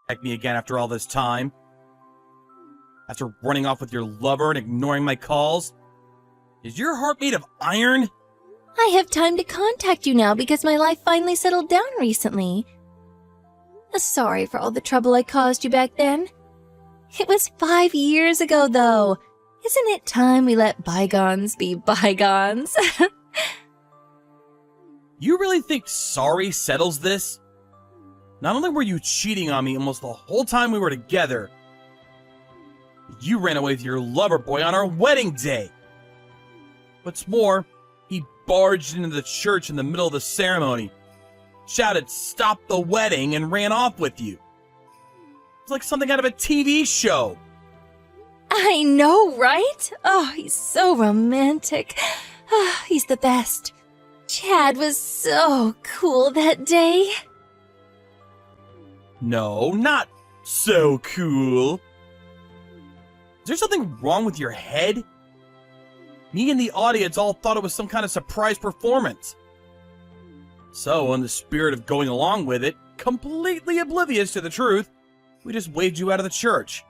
contact me again after all this time? After running off with your lover and ignoring my calls? Is your heart made of iron? I have time to contact you now because my life finally settled down recently. Sorry for all the trouble I caused you back then. It was 5 years ago, though. Isn't it time we let bygones be bygones? You really think sorry settles this? Not only were you cheating on me almost the whole time we were together, you ran away with your lover boy on our wedding day. What's more, he barged into the church in the middle of the ceremony, shouted, "Stop the wedding," and ran off with you. It's like something out of a TV show. I know, right? Oh, he's so romantic. Oh, he's the best. Chad was so cool that day. No, not so cool. Is there something wrong with your head? Me and the audience all thought it was some kind of surprise performance. So, in the spirit of going along with it, completely oblivious to the truth, we just waved you out of the church.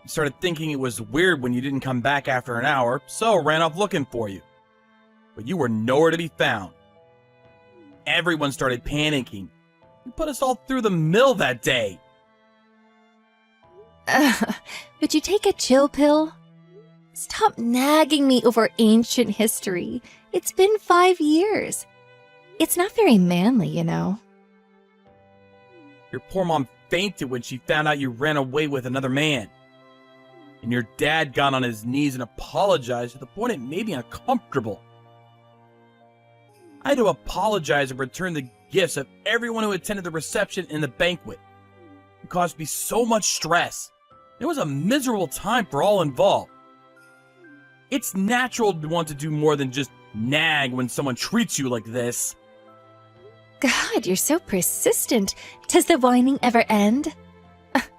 We started thinking it was weird when you didn't come back after an hour, so ran off looking for you. But you were nowhere to be found. Everyone started panicking. You put us all through the mill that day. Would you take a chill pill? Stop nagging me over ancient history. It's been 5 years. It's not very manly, you know. Your poor mom fainted when she found out you ran away with another man. And your dad got on his knees and apologized to the point it made me uncomfortable. I had to apologize and return the gifts of everyone who attended the reception and the banquet. It caused me so much stress. It was a miserable time for all involved. It's natural to want to do more than just nag when someone treats you like this. God, you're so persistent. Does the whining ever end?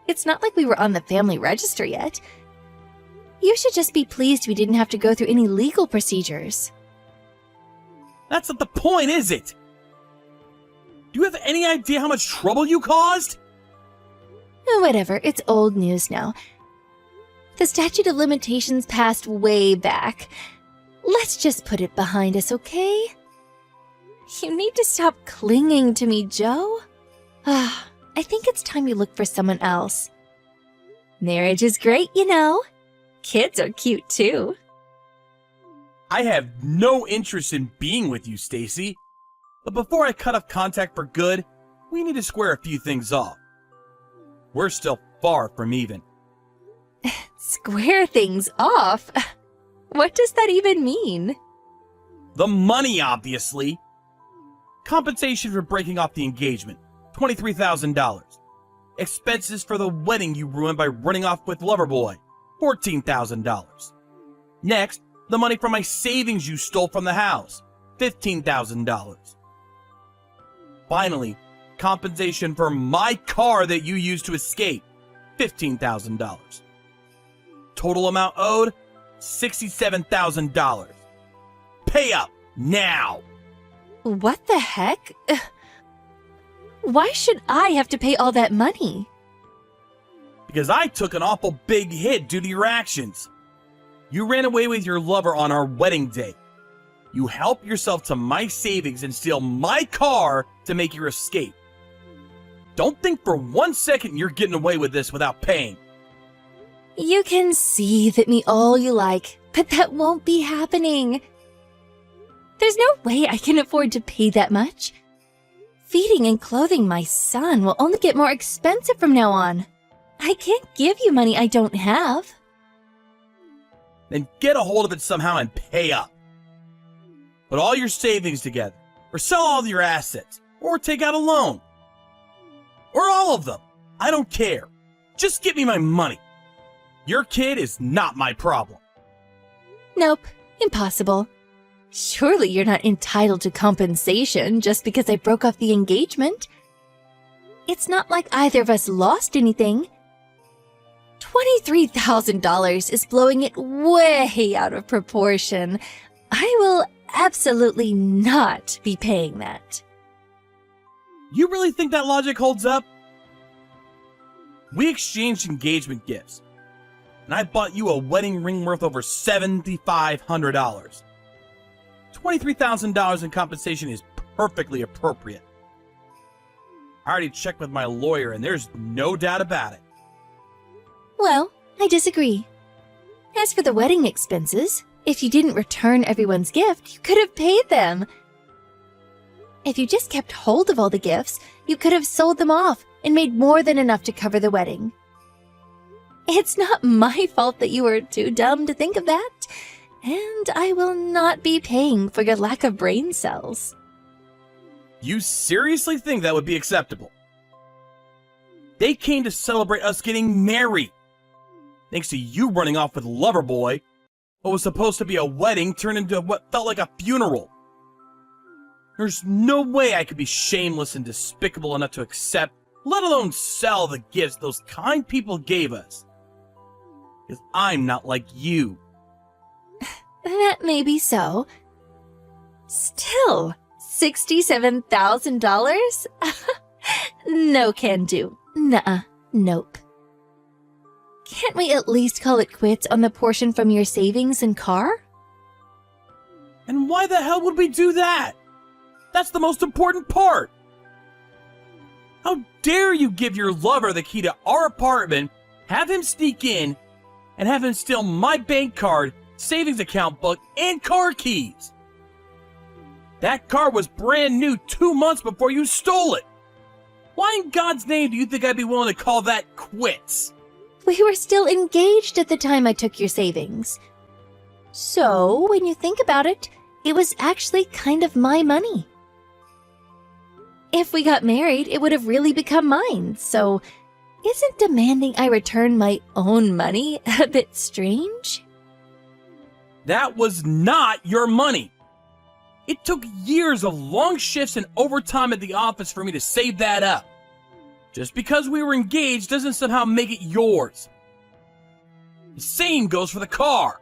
It's not like we were on the family register yet. You should just be pleased we didn't have to go through any legal procedures. That's not the point, is it? Do you have any idea how much trouble you caused? Whatever, it's old news now. The statute of limitations passed way back. Let's just put it behind us, okay? You need to stop clinging to me, Joe. I think it's time you look for someone else. Marriage is great, you know. Kids are cute, too. I have no interest in being with you, Stacy. But before I cut off contact for good, we need to square a few things off. We're still far from even. Square things off? What does that even mean? The money, obviously. Compensation for breaking off the engagement, $23,000. Expenses for the wedding you ruined by running off with Loverboy, $14,000. Next, the money from my savings you stole from the house, $15,000. Finally, compensation for my car that you used to escape, $15,000. Total amount owed, $67,000. Pay up, now! What the heck? Why should I have to pay all that money? Because I took an awful big hit due to your actions. You ran away with your lover on our wedding day. You helped yourself to my savings and steal my car to make your escape. Don't think for 1 second you're getting away with this without paying. You can seethe at me all you like, but that won't be happening. There's no way I can afford to pay that much. Feeding and clothing my son will only get more expensive from now on. I can't give you money I don't have. Then get a hold of it somehow and pay up. Put all your savings together, or sell all your assets, or take out a loan. Or all of them. I don't care. Just give me my money. Your kid is not my problem. Nope, impossible. Surely you're not entitled to compensation just because I broke off the engagement. It's not like either of us lost anything. $23,000 is blowing it way out of proportion. I will absolutely not be paying that. You really think that logic holds up? We exchanged engagement gifts, and I bought you a wedding ring worth over $7,500. $23,000 in compensation is perfectly appropriate. I already checked with my lawyer, and there's no doubt about it. Well, I disagree. As for the wedding expenses, if you didn't return everyone's gift, you could have paid them. If you just kept hold of all the gifts, you could have sold them off and made more than enough to cover the wedding. It's not my fault that you were too dumb to think of that, and I will not be paying for your lack of brain cells. You seriously think that would be acceptable? They came to celebrate us getting married. Thanks to you running off with Loverboy, what was supposed to be a wedding turned into what felt like a funeral. There's no way I could be shameless and despicable enough to accept, let alone sell the gifts those kind people gave us. Because I'm not like you. That may be so. Still, $67,000? No can do. Nuh-uh. Nope. Can't we at least call it quits on the portion from your savings and car? And why the hell would we do that? That's the most important part. How dare you give your lover the key to our apartment, have him sneak in, and have him steal my bank card, savings account book, and car keys? That car was brand new 2 months before you stole it. Why in God's name do you think I'd be willing to call that quits? We were still engaged at the time I took your savings. So, when you think about it, it was actually kind of my money. If we got married, it would have really become mine, so isn't demanding I return my own money a bit strange? That was not your money. It took years of long shifts and overtime at the office for me to save that up. Just because we were engaged doesn't somehow make it yours. The same goes for the car.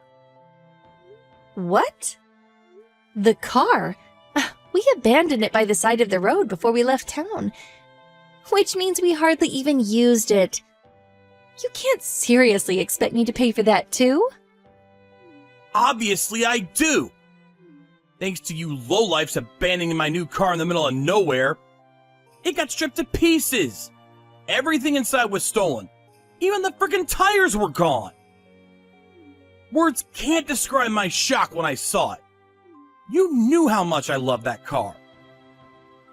What? The car? We abandoned it by the side of the road before we left town, which means we hardly even used it. You can't seriously expect me to pay for that too? Obviously I do. Thanks to you lowlifes abandoning my new car in the middle of nowhere, it got stripped to pieces. Everything inside was stolen. Even the frickin' tires were gone. Words can't describe my shock when I saw it. You knew how much I loved that car.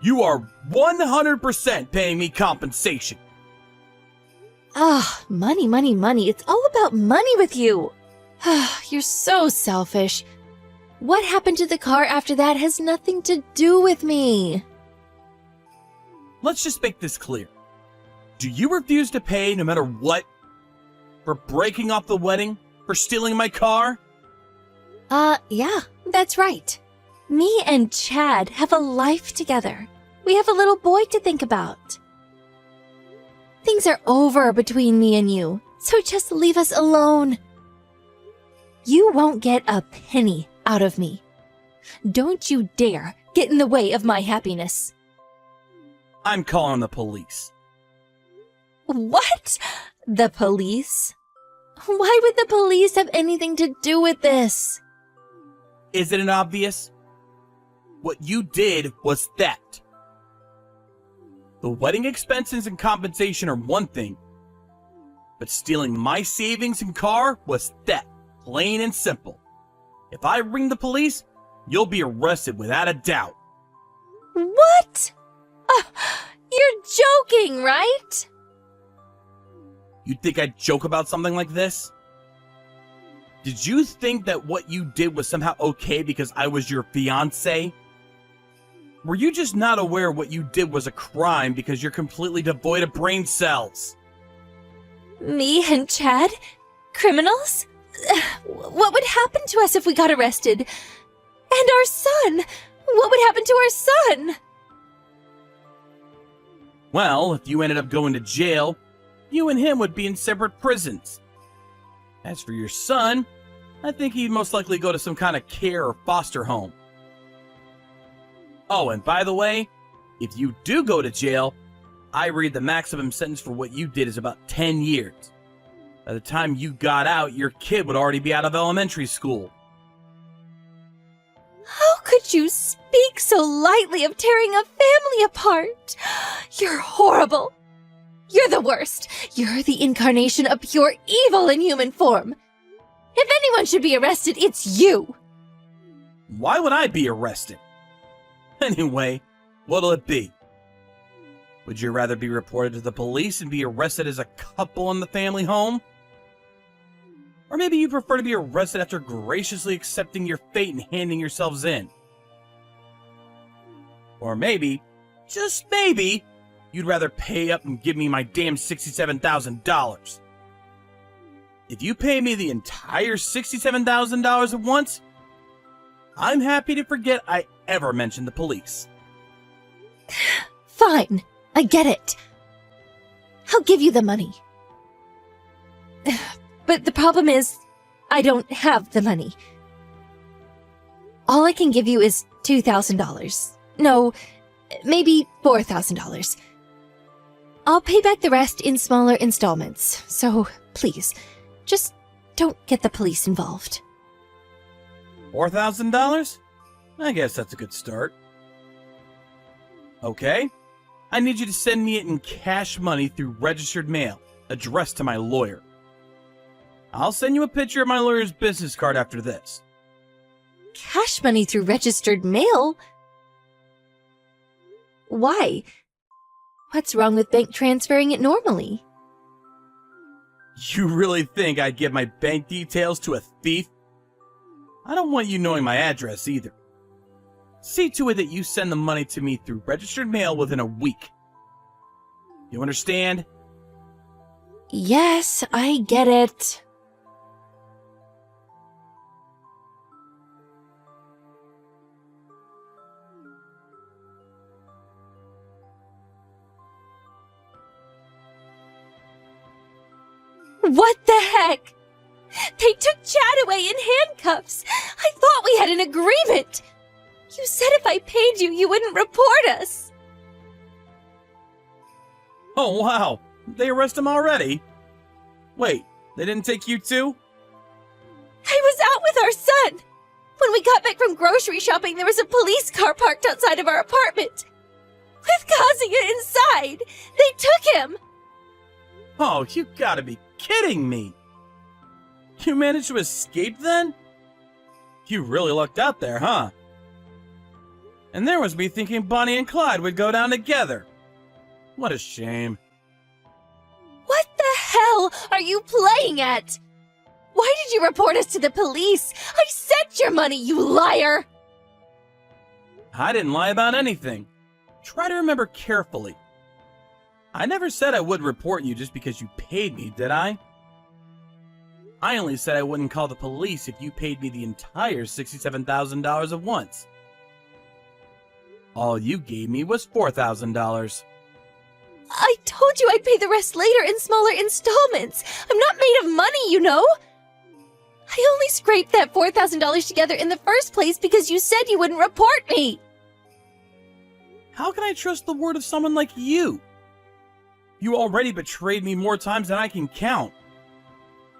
You are 100% paying me compensation. Money, money, money. It's all about money with you. You're so selfish. What happened to the car after that has nothing to do with me. Let's just make this clear. Do you refuse to pay no matter what? For breaking off the wedding? For stealing my car? Yeah, that's right. Me and Chad have a life together. We have a little boy to think about. Things are over between me and you, so just leave us alone. You won't get a penny out of me. Don't you dare get in the way of my happiness. I'm calling the police. What? The police? Why would the police have anything to do with this? Isn't it obvious? What you did was theft. The wedding expenses and compensation are one thing, but stealing my savings and car was theft, plain and simple. If I ring the police, you'll be arrested without a doubt. What? You're joking, right? You'd think I'd joke about something like this? Did you think that what you did was somehow okay because I was your fiancé? Were you just not aware what you did was a crime because you're completely devoid of brain cells? Me and Chad? Criminals? What would happen to us if we got arrested? And our son? What would happen to our son? Well, if you ended up going to jail, you and him would be in separate prisons. As for your son, I think he'd most likely go to some kind of care or foster home. Oh, and by the way, if you do go to jail, I read the maximum sentence for what you did is about 10 years. By the time you got out, your kid would already be out of elementary school. How could you speak so lightly of tearing a family apart? You're horrible. You're the worst. You're the incarnation of pure evil in human form. If anyone should be arrested, it's you. Why would I be arrested? Anyway, what'll it be? Would you rather be reported to the police and be arrested as a couple in the family home? Or maybe you prefer to be arrested after graciously accepting your fate and handing yourselves in? Or maybe, just maybe, you'd rather pay up and give me my damn $67,000. If you pay me the entire $67,000 at once, I'm happy to forget I ever mentioned the police. Fine, I get it. I'll give you the money. But the problem is, I don't have the money. All I can give you is $2,000. No, maybe $4,000. I'll pay back the rest in smaller installments, so please, just don't get the police involved. $4,000? I guess that's a good start. Okay. I need you to send me it in cash money through registered mail, addressed to my lawyer. I'll send you a picture of my lawyer's business card after this. Cash money through registered mail? Why? What's wrong with bank transferring it normally? You really think I'd give my bank details to a thief? I don't want you knowing my address either. See to it that you send the money to me through registered mail within a week. You understand? Yes, I get it. What the heck? They took Chad away in handcuffs. I thought we had an agreement. You said if I paid you, you wouldn't report us. Oh, wow. They arrest him already? Wait, they didn't take you too? I was out with our son. When we got back from grocery shopping, there was a police car parked outside of our apartment. With Kazuya inside. They took him. Oh, you gotta be kidding me. You managed to escape then? You really lucked out there, huh? And there was me thinking Bonnie and Clyde would go down together. What a shame. What the hell are you playing at? Why did you report us to the police? I sent your money, you liar! I didn't lie about anything. Try to remember carefully. I never said I would report you just because you paid me, did I? I only said I wouldn't call the police if you paid me the entire $67,000 at once. All you gave me was $4,000. I told you I'd pay the rest later in smaller installments. I'm not made of money, you know. I only scraped that $4,000 together in the first place because you said you wouldn't report me. How can I trust the word of someone like you? You already betrayed me more times than I can count.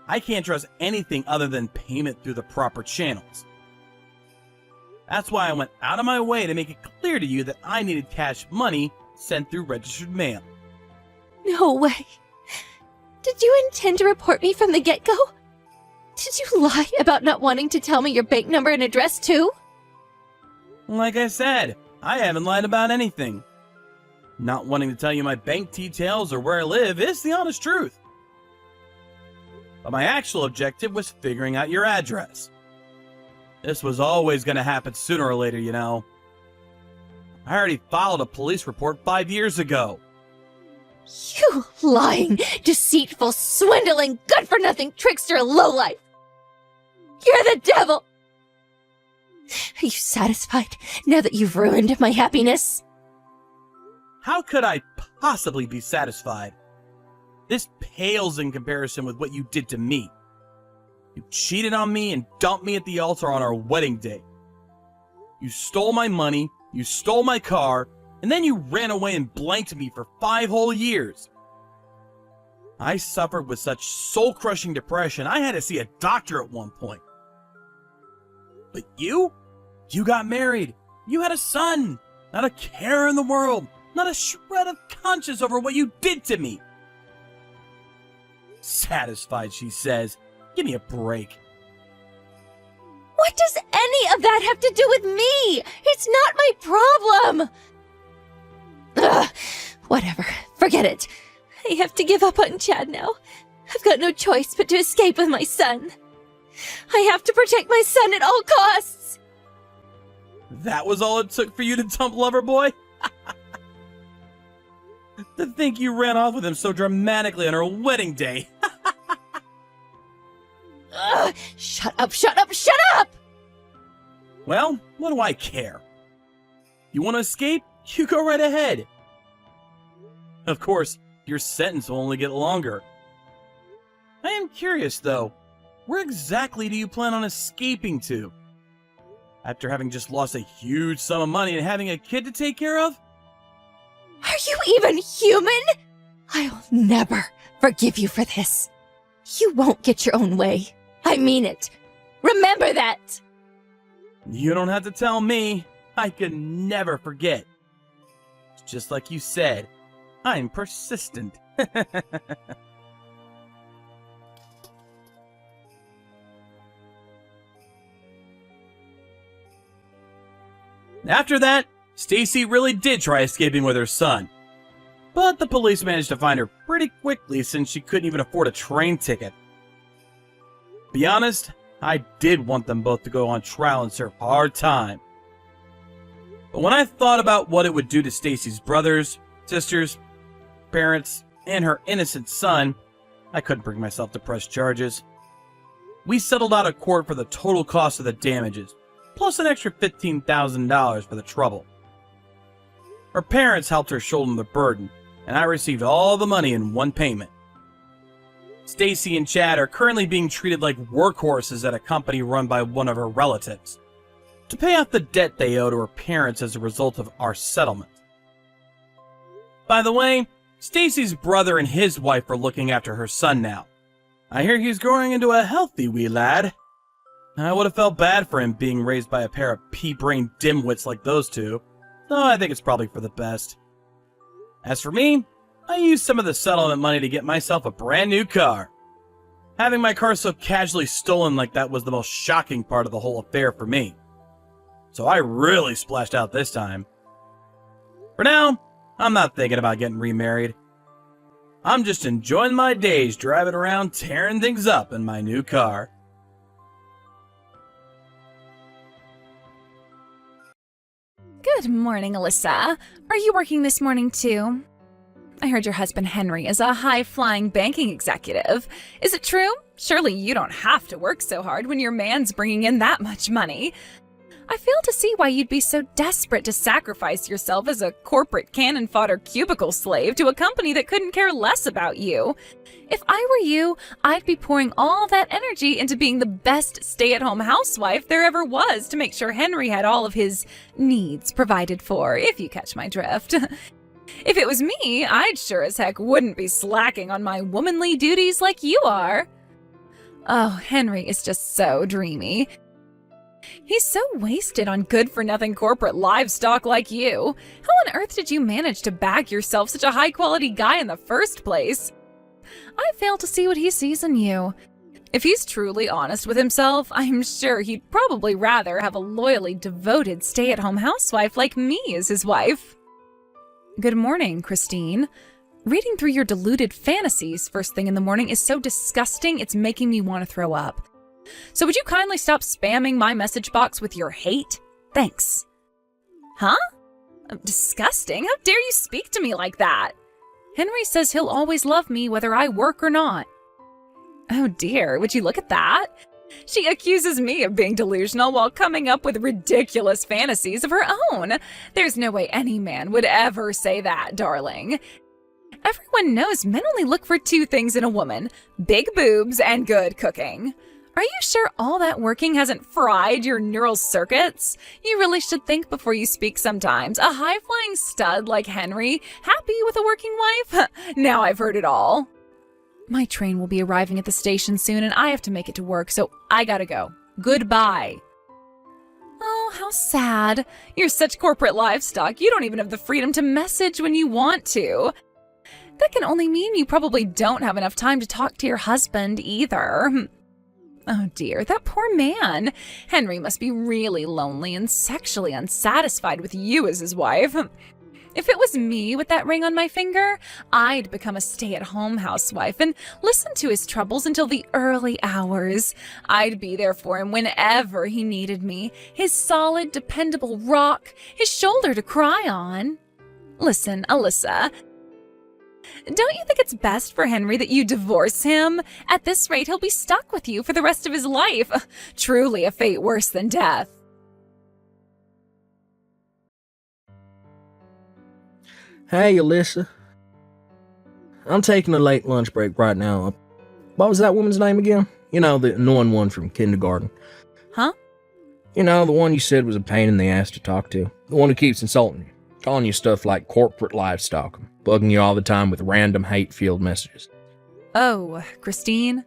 I can't trust anything other than payment through the proper channels. That's why I went out of my way to make it clear to you that I needed cash money sent through registered mail. No way. Did you intend to report me from the get-go? Did you lie about not wanting to tell me your bank number and address too? Like I said, I haven't lied about anything. Not wanting to tell you my bank details or where I live is the honest truth. But my actual objective was figuring out your address. This was always going to happen sooner or later, you know. I already filed a police report 5 years ago. You lying, deceitful, swindling, good-for-nothing trickster lowlife! You're the devil! Are you satisfied now that you've ruined my happiness? How could I possibly be satisfied? This pales in comparison with what you did to me. You cheated on me and dumped me at the altar on our wedding day. You stole my money, you stole my car, and you stole my and then you ran away and blanked me for 5 whole years. I suffered with such soul-crushing depression, I had to see a doctor at one point. But you got married. You had a son. Not a care in the world. Not a shred of conscience over what you did to me. Satisfied, she says. Give me a break. What does any of that have to do with me? It's not my problem. Ugh, whatever. Forget it. I have to give up on Chad now. I've got no choice but to escape with my son. I have to protect my son at all costs. That was all it took for you to dump Loverboy? To think you ran off with him so dramatically on our wedding day. Ugh, shut up, shut up, shut up! Well, what do I care? You want to escape? You go right ahead. Of course, your sentence will only get longer. I am curious, though. Where exactly do you plan on escaping to? After having just lost a huge sum of money and having a kid to take care of? Are you even human? I'll never forgive you for this. You won't get your own way. I mean it. Remember that. You don't have to tell me. I can never forget. Just like you said, I'm persistent. After that, Stacy really did try escaping with her son. But the police managed to find her pretty quickly since she couldn't even afford a train ticket. Be honest, I did want them both to go on trial and serve hard time. But when I thought about what it would do to Stacy's brothers, sisters, parents, and her innocent son, I couldn't bring myself to press charges. We settled out of court for the total cost of the damages, plus an extra $15,000 for the trouble. Her parents helped her shoulder the burden, and I received all the money in one payment. Stacy and Chad are currently being treated like workhorses at a company run by one of her relatives, to pay off the debt they owe to her parents as a result of our settlement. By the way, Stacy's brother and his wife are looking after her son now. I hear he's growing into a healthy wee lad. I would have felt bad for him being raised by a pair of pea-brained dimwits like those two, though I think it's probably for the best. As for me, I used some of the settlement money to get myself a brand new car. Having my car so casually stolen like that was the most shocking part of the whole affair for me. So I really splashed out this time. For now, I'm not thinking about getting remarried. I'm just enjoying my days driving around tearing things up in my new car. Good morning, Alyssa. Are you working this morning too? I heard your husband Henry is a high-flying banking executive. Is it true? Surely you don't have to work so hard when your man's bringing in that much money. I fail to see why you'd be so desperate to sacrifice yourself as a corporate cannon fodder cubicle slave to a company that couldn't care less about you. If I were you, I'd be pouring all that energy into being the best stay-at-home housewife there ever was to make sure Henry had all of his needs provided for, if you catch my drift. If it was me, I'd sure as heck wouldn't be slacking on my womanly duties like you are. Oh, Henry is just so dreamy. He's so wasted on good-for-nothing corporate livestock like you. How on earth did you manage to bag yourself such a high-quality guy in the first place? I fail to see what he sees in you. If he's truly honest with himself, I'm sure he'd probably rather have a loyally devoted stay-at-home housewife like me as his wife. Good morning, Christine. Reading through your deluded fantasies first thing in the morning is so disgusting it's making me want to throw up. So would you kindly stop spamming my message box with your hate? Thanks. Huh? Disgusting? How dare you speak to me like that? Henry says he'll always love me whether I work or not. Oh dear, would you look at that? She accuses me of being delusional while coming up with ridiculous fantasies of her own. There's no way any man would ever say that, darling. Everyone knows men only look for two things in a woman: big boobs and good cooking. Are you sure all that working hasn't fried your neural circuits? You really should think before you speak sometimes. A high-flying stud like Henry, happy with a working wife? Now I've heard it all. My train will be arriving at the station soon and I have to make it to work, so I gotta go. Goodbye. Oh, how sad. You're such corporate livestock, you don't even have the freedom to message when you want to. That can only mean you probably don't have enough time to talk to your husband either. Oh dear, that poor man. Henry must be really lonely and sexually unsatisfied with you as his wife. If it was me with that ring on my finger, I'd become a stay-at-home housewife and listen to his troubles until the early hours. I'd be there for him whenever he needed me, his solid, dependable rock, his shoulder to cry on. Listen, Alyssa, don't you think it's best for Henry that you divorce him? At this rate, he'll be stuck with you for the rest of his life. Truly a fate worse than death. Hey, Alyssa. I'm taking a late lunch break right now. What was that woman's name again? You know, the annoying one from kindergarten. Huh? You know, the one you said was a pain in the ass to talk to. The one who keeps insulting you, calling you stuff like corporate livestock, bugging you all the time with random hate-filled messages. Oh, Christine?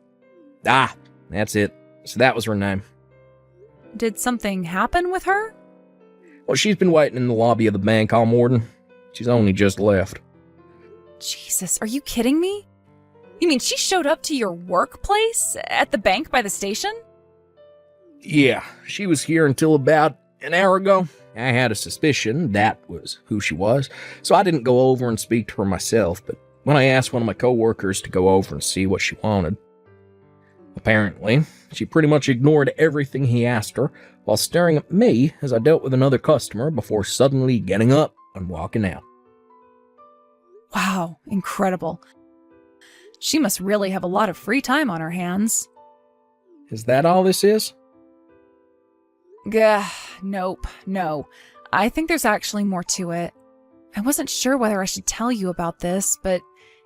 Ah, that's it. So that was her name. Did something happen with her? Well, she's been waiting in the lobby of the bank all morning. She's only just left. Jesus, are you kidding me? You mean she showed up to your workplace at the bank by the station? Yeah, she was here until about an hour ago. I had a suspicion that was who she was, so I didn't go over and speak to her myself, but when I asked one of my coworkers to go over and see what she wanted, apparently, she pretty much ignored everything he asked her while staring at me as I dealt with another customer before suddenly getting up and walking out. Wow, incredible. She must really have a lot of free time on her hands. Is that all this is? Gah, nope, no. I think there's actually more to it. I wasn't sure whether I should tell you about this, but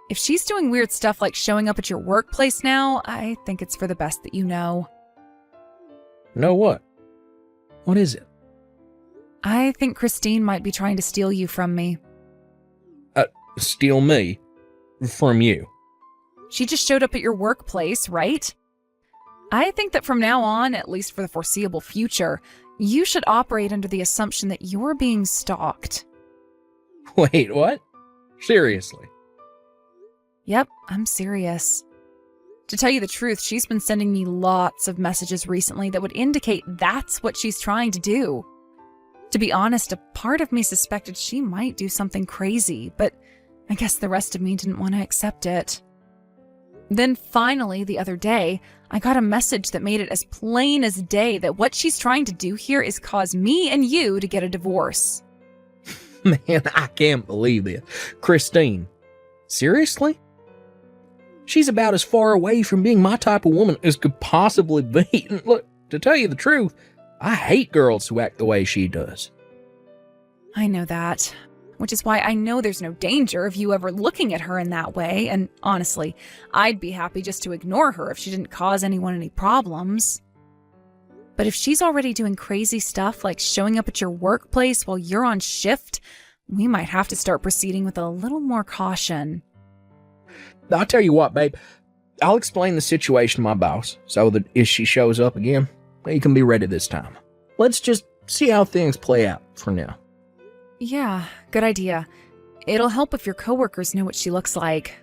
if she's doing weird stuff like showing up at your workplace now, I think it's for the best that you know. Know what? What is it? I think Christine might be trying to steal you from me. Steal me? From you? She just showed up at your workplace, right? I think that from now on, at least for the foreseeable future, you should operate under the assumption that you're being stalked. Wait, what? Seriously? Yep, I'm serious. To tell you the truth, she's been sending me lots of messages recently that would indicate that's what she's trying to do. To be honest, a part of me suspected she might do something crazy, but I guess the rest of me didn't want to accept it. Then finally, the other day, I got a message that made it as plain as day that what she's trying to do here is cause me and you to get a divorce. Man, I can't believe this. Christine. Seriously? She's about as far away from being my type of woman as could possibly be. And look, to tell you the truth, I hate girls who act the way she does. I know that, which is why I know there's no danger of you ever looking at her in that way, and honestly, I'd be happy just to ignore her if she didn't cause anyone any problems. But if she's already doing crazy stuff like showing up at your workplace while you're on shift, we might have to start proceeding with a little more caution. I'll tell you what, babe. I'll explain the situation to my boss so that if she shows up again, you can be ready this time. Let's just see how things play out for now. Yeah, good idea. It'll help if your coworkers know what she looks like.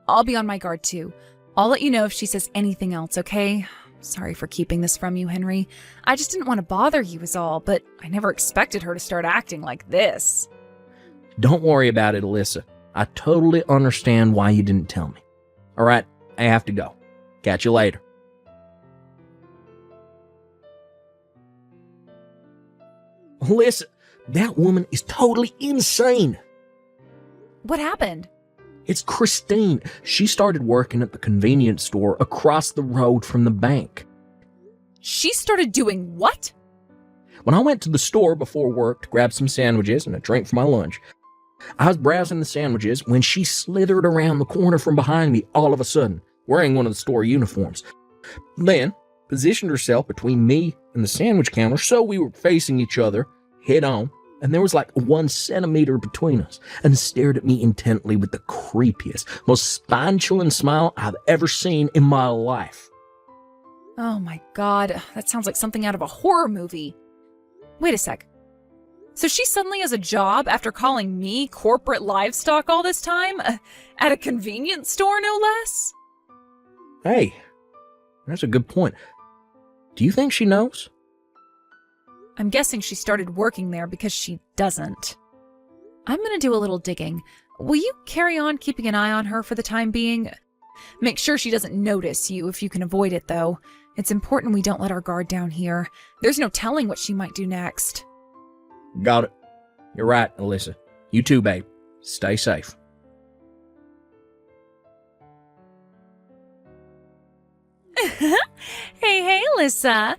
I'll be on my guard too. I'll let you know if she says anything else, okay? Sorry for keeping this from you, Henry. I just didn't want to bother you is all, but I never expected her to start acting like this. Don't worry about it, Alyssa. I totally understand why you didn't tell me. All right, I have to go. Catch you later. Alyssa, that woman is totally insane. What happened? It's Christine. She started working at the convenience store across the road from the bank. She started doing what? When I went to the store before work to grab some sandwiches and a drink for my lunch, I was browsing the sandwiches when she slithered around the corner from behind me all of a sudden, wearing one of the store uniforms. Then, positioned herself between me and the sandwich counter so we were facing each other head on, and there was like 1 centimeter between us, and stared at me intently with the creepiest, most spine-chilling smile I've ever seen in my life. Oh my god, that sounds like something out of a horror movie. Wait a sec. So she suddenly has a job after calling me corporate livestock all this time? At a convenience store, no less? Hey, that's a good point. Do you think she knows? I'm guessing she started working there because she doesn't. I'm gonna do a little digging. Will you carry on keeping an eye on her for the time being? Make sure she doesn't notice you if you can avoid it, though. It's important we don't let our guard down here. There's no telling what she might do next. Got it. You're right, Alyssa. You too, babe. Stay safe. Hey, Alyssa.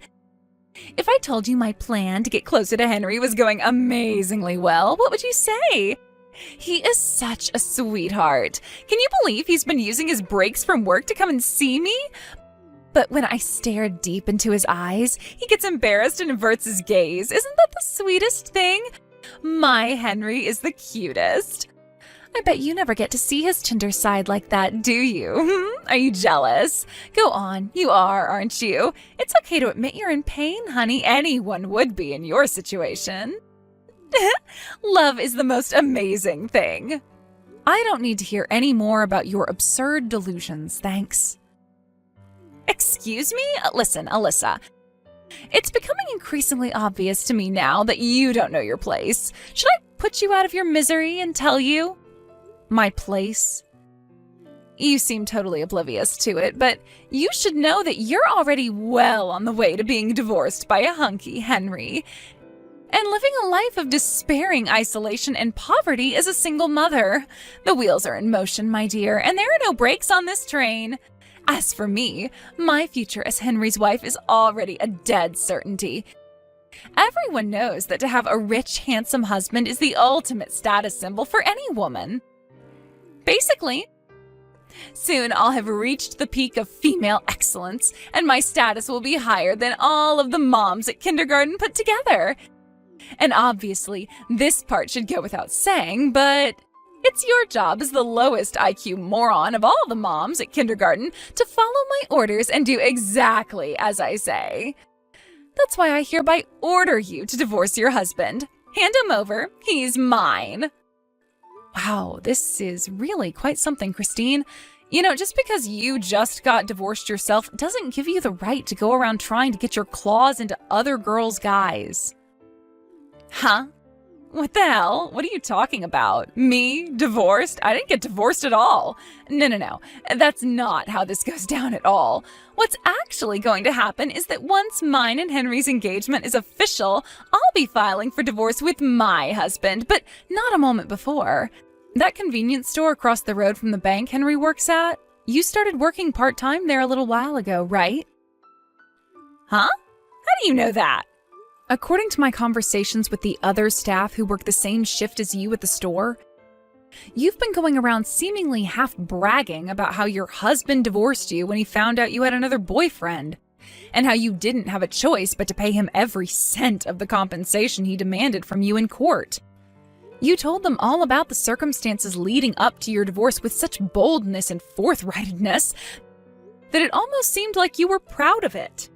If I told you my plan to get closer to Henry was going amazingly well, what would you say? He is such a sweetheart. Can you believe he's been using his breaks from work to come and see me? But when I stare deep into his eyes, he gets embarrassed and averts his gaze. Isn't that the sweetest thing? My Henry is the cutest. I bet you never get to see his tender side like that, do you? Are you jealous? Go on, you are, aren't you? It's okay to admit you're in pain, honey. Anyone would be in your situation. Love is the most amazing thing. I don't need to hear any more about your absurd delusions, thanks. Excuse me? Listen, Alyssa. It's becoming increasingly obvious to me now that you don't know your place. Should I put you out of your misery and tell you? My place? You seem totally oblivious to it, but you should know that you're already well on the way to being divorced by a hunky Henry. And living a life of despairing isolation and poverty as a single mother. The wheels are in motion, my dear, and there are no brakes on this train. As for me, my future as Henry's wife is already a dead certainty. Everyone knows that to have a rich, handsome husband is the ultimate status symbol for any woman. Basically, soon I'll have reached the peak of female excellence, and my status will be higher than all of the moms at kindergarten put together. And obviously, this part should go without saying, but it's your job as the lowest IQ moron of all the moms at kindergarten to follow my orders and do exactly as I say. That's why I hereby order you to divorce your husband. Hand him over. He's mine. Wow, this is really quite something, Christine. You know, just because you just got divorced yourself doesn't give you the right to go around trying to get your claws into other girls' guys. Huh? What the hell? What are you talking about? Me? Divorced? I didn't get divorced at all. No. That's not how this goes down at all. What's actually going to happen is that once mine and Henry's engagement is official, I'll be filing for divorce with my husband, but not a moment before. That convenience store across the road from the bank Henry works at, you started working part-time there a little while ago, right? Huh? How do you know that? According to my conversations with the other staff who work the same shift as you at the store, you've been going around seemingly half bragging about how your husband divorced you when he found out you had another boyfriend, and how you didn't have a choice but to pay him every cent of the compensation he demanded from you in court. You told them all about the circumstances leading up to your divorce with such boldness and forthrightedness that it almost seemed like you were proud of it.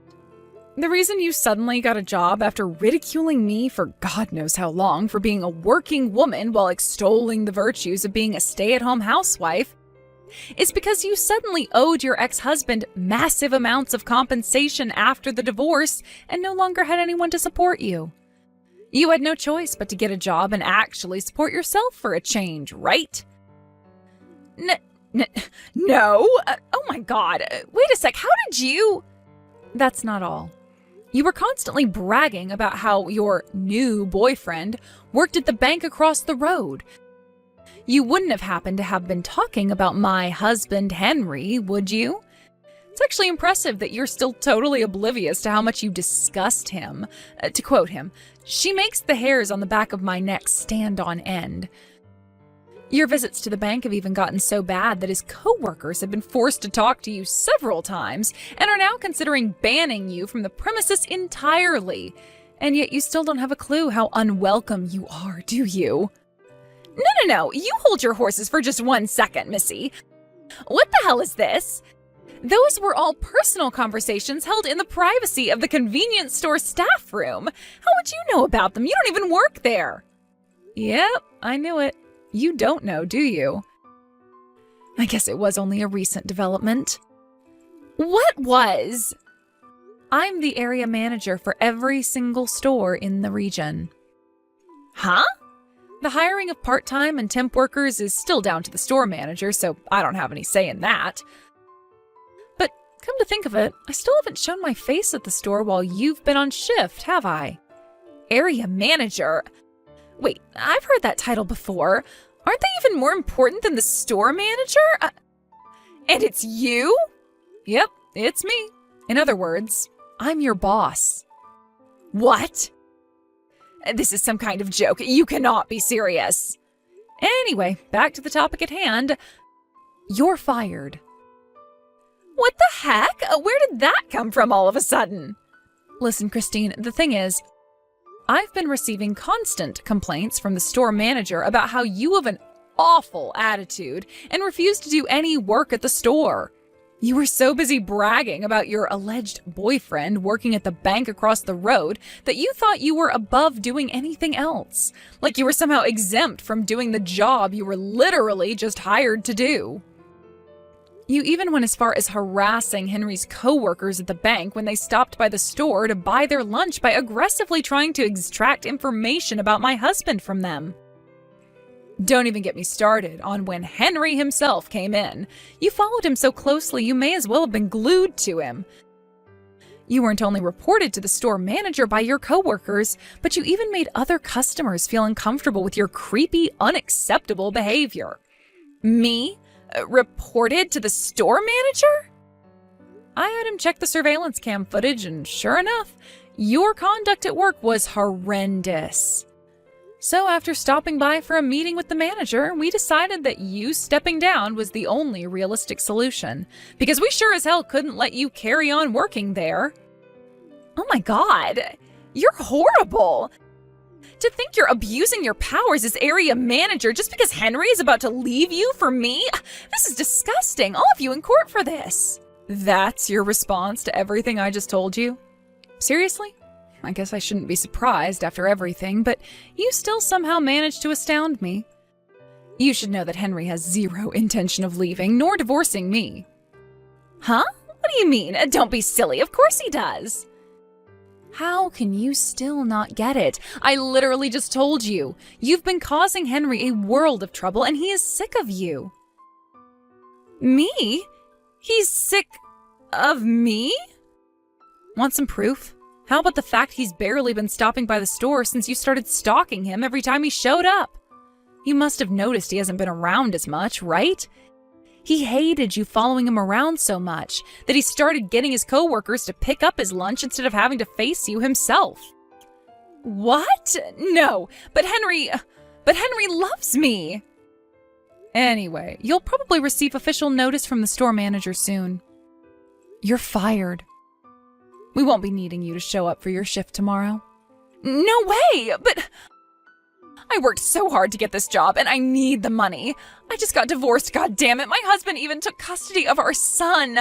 The reason you suddenly got a job after ridiculing me for God knows how long for being a working woman while extolling the virtues of being a stay-at-home housewife is because you suddenly owed your ex-husband massive amounts of compensation after the divorce and no longer had anyone to support you. You had no choice but to get a job and actually support yourself for a change, right? No. Oh my God. Wait a sec. How did you... That's not all. You were constantly bragging about how your new boyfriend worked at the bank across the road. You wouldn't have happened to have been talking about my husband, Henry, would you? It's actually impressive that you're still totally oblivious to how much you disgust him. To quote him, "She makes the hairs on the back of my neck stand on end." Your visits to the bank have even gotten so bad that his co-workers have been forced to talk to you several times and are now considering banning you from the premises entirely. And yet you still don't have a clue how unwelcome you are, do you? No, you hold your horses for just 1 second, Missy. What the hell is this? Those were all personal conversations held in the privacy of the convenience store staff room. How would you know about them? You don't even work there. Yep, I knew it. You don't know, do you? I guess it was only a recent development. What was? I'm the area manager for every single store in the region. Huh? The hiring of part-time and temp workers is still down to the store manager, so I don't have any say in that. But come to think of it, I still haven't shown my face at the store while you've been on shift, have I? Area manager? Wait, I've heard that title before. Aren't they even more important than the store manager? And it's you? Yep, it's me. In other words, I'm your boss. What? This is some kind of joke. You cannot be serious. Anyway, back to the topic at hand. You're fired. What the heck? Where did that come from all of a sudden? Listen, Christine, the thing is, I've been receiving constant complaints from the store manager about how you have an awful attitude and refuse to do any work at the store. You were so busy bragging about your alleged boyfriend working at the bank across the road that you thought you were above doing anything else, like you were somehow exempt from doing the job you were literally just hired to do. You even went as far as harassing Henry's co-workers at the bank when they stopped by the store to buy their lunch by aggressively trying to extract information about my husband from them. Don't even get me started on when Henry himself came in. You followed him so closely you may as well have been glued to him. You weren't only reported to the store manager by your coworkers, but you even made other customers feel uncomfortable with your creepy, unacceptable behavior. Me? Reported to the store manager? I had him check the surveillance cam footage, and sure enough, your conduct at work was horrendous. So after stopping by for a meeting with the manager, we decided that you stepping down was the only realistic solution, because we sure as hell couldn't let you carry on working there. Oh my God, you're horrible! To think you're abusing your powers as area manager just because Henry is about to leave you for me? This is disgusting. I'll have you in court for this. That's your response to everything I just told you? Seriously? I guess I shouldn't be surprised after everything, but you still somehow managed to astound me. You should know that Henry has zero intention of leaving, nor divorcing me. Huh? What do you mean? Don't be silly. Of course he does. How can you still not get it? I literally just told you. You've been causing Henry a world of trouble, and he is sick of you. Me? He's sick of me? Want some proof? How about the fact he's barely been stopping by the store since you started stalking him every time he showed up? You must have noticed he hasn't been around as much, right? He hated you following him around so much that he started getting his coworkers to pick up his lunch instead of having to face you himself. What? No, but Henry loves me. Anyway, you'll probably receive official notice from the store manager soon. You're fired. We won't be needing you to show up for your shift tomorrow. No way, but I worked so hard to get this job, and I need the money. I just got divorced, goddammit. My husband even took custody of our son.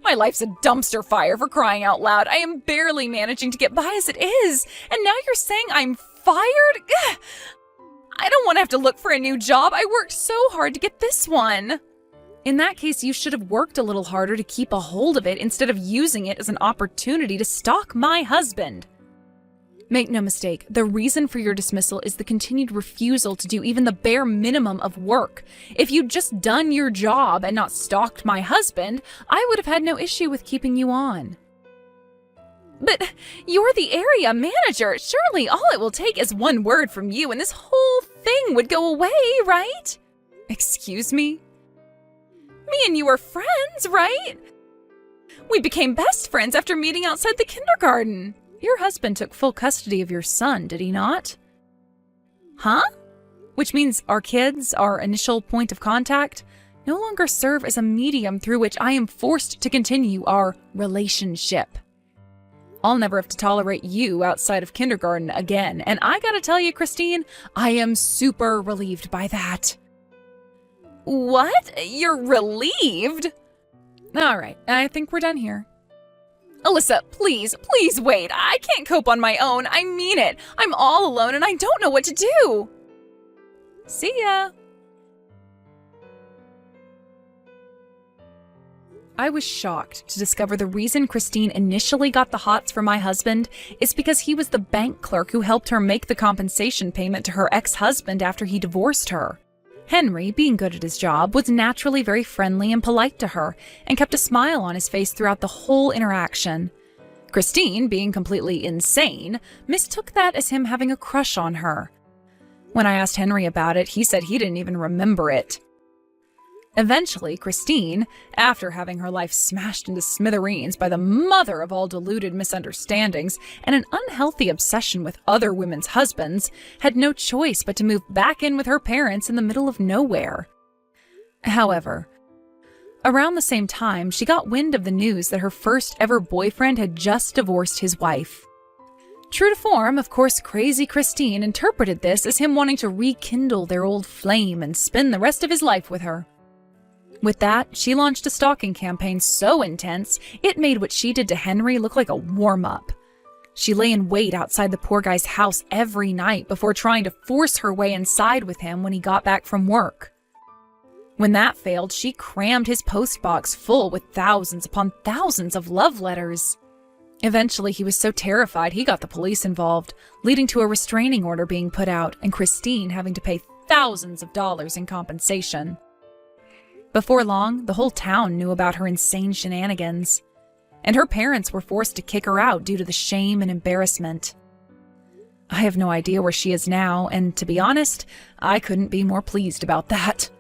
My life's a dumpster fire, for crying out loud. I am barely managing to get by as it is, and now you're saying I'm fired? Ugh. I don't want to have to look for a new job. I worked so hard to get this one. In that case, you should have worked a little harder to keep a hold of it instead of using it as an opportunity to stalk my husband. Make no mistake, the reason for your dismissal is the continued refusal to do even the bare minimum of work. If you'd just done your job and not stalked my husband, I would have had no issue with keeping you on. But you're the area manager. Surely all it will take is one word from you and this whole thing would go away, right? Excuse me? Me and you are friends, right? We became best friends after meeting outside the kindergarten. Your husband took full custody of your son, did he not? Huh? which means our kids, our initial point of contact, no longer serve as a medium through which I am forced to continue our relationship. I'll never have to tolerate you outside of kindergarten again, and I gotta tell you, Christine, I am super relieved by that. What? You're relieved? All right, I think we're done here. Alyssa, please wait. I can't cope on my own. I mean it. I'm all alone and I don't know what to do. See ya. I was shocked to discover the reason Christine initially got the hots for my husband is because he was the bank clerk who helped her make the compensation payment to her ex-husband after he divorced her. Henry, being good at his job, was naturally very friendly and polite to her and kept a smile on his face throughout the whole interaction. Christine, being completely insane, mistook that as him having a crush on her. When I asked Henry about it, he said he didn't even remember it. Eventually, Christine, after having her life smashed into smithereens by the mother of all deluded misunderstandings and an unhealthy obsession with other women's husbands, had no choice but to move back in with her parents in the middle of nowhere. However, around the same time, she got wind of the news that her first ever boyfriend had just divorced his wife. True to form, of course, crazy Christine interpreted this as him wanting to rekindle their old flame and spend the rest of his life with her. With that, she launched a stalking campaign so intense, it made what she did to Henry look like a warm-up. She lay in wait outside the poor guy's house every night before trying to force her way inside with him when he got back from work. When that failed, she crammed his postbox full with thousands upon thousands of love letters. Eventually, he was so terrified he got the police involved, leading to a restraining order being put out and Christine having to pay thousands of dollars in compensation. Before long, the whole town knew about her insane shenanigans, and her parents were forced to kick her out due to the shame and embarrassment. I have no idea where she is now, and to be honest, I couldn't be more pleased about that.